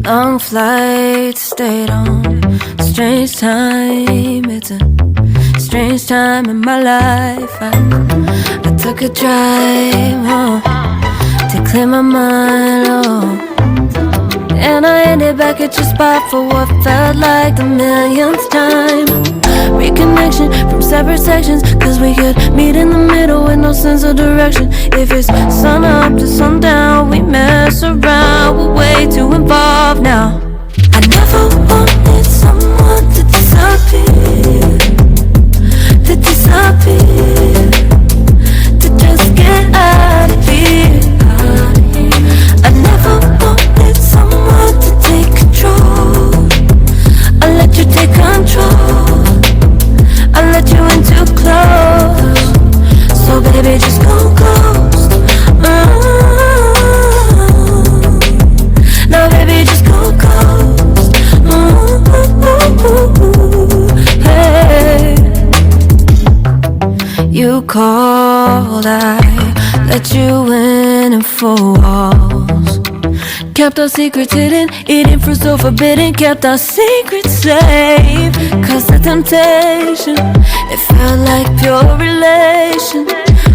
Long flight, stayed on strange time. It's a strange time in my life. I took a drive home to clear my mind, and I ended back at your spot for what felt like the millionth time. Reconnection from separate sections, cause we could meet in the middle with no sense of direction. If it's sun up to sundown, we mess around, we're way too involved now. I never wanted someone to disappear, to disappear, to just get out of here. I never wanted someone to take control. I let you take control, I let you in too close. So baby, just go ghost. Now baby, just go ghost. Hey. You called, I let you in and 4 walls. Kept our secrets hidden, eating fruit so forbidden. Kept our secrets safe, cause the temptation, it felt like pure relation.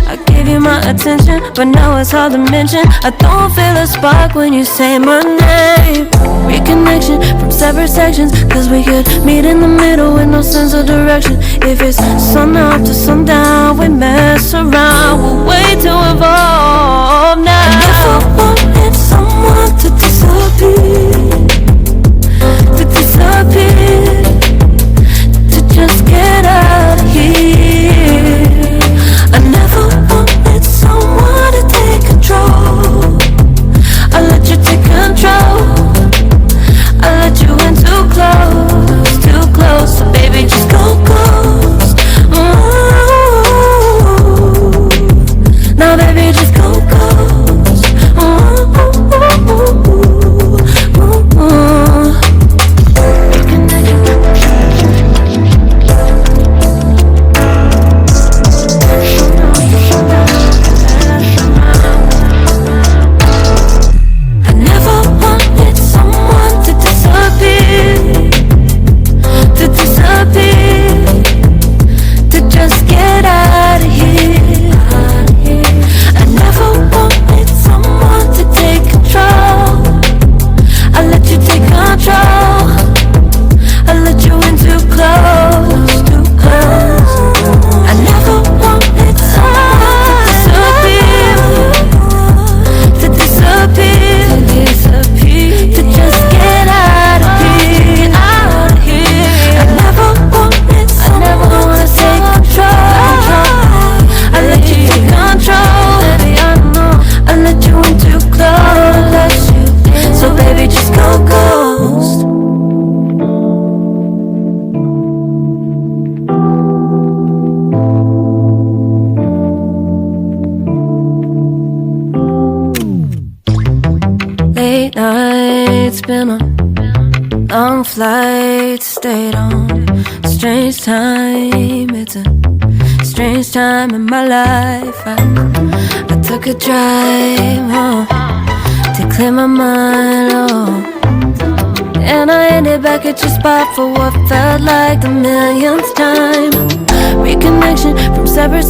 I gave you my attention, but now it's hard to mention. I don't feel a spark when you say my name. Reconnection from separate sections, cause we could meet in the middle with no sense of direction. If it's sun up to sundown, we mess around, we're way too involved now. I never wanted someone to disappear, to disappear, to just get out of here. I never wanted someone to take control. I let you take control, I let you in too close, too close. So baby, just go ghost. Now baby, just go ghost. I never wanted someone to disappear, to disappear, to just get out of here. I never wanted someone to take control. I let you take control, I let you in too close, too close. I never wanted someone to disappear, to disappear, to just get out of here, out of here. I never wanted someone to take control. I let you take control, baby, I know. I let you in too close, so baby, just go ghost. Late nights, been on long flights, stayed on strange time. It's a strange time in my life. I took a drive home to clear my mind, and I ended back at your spot for what felt like the millionth time. Reconnection from separate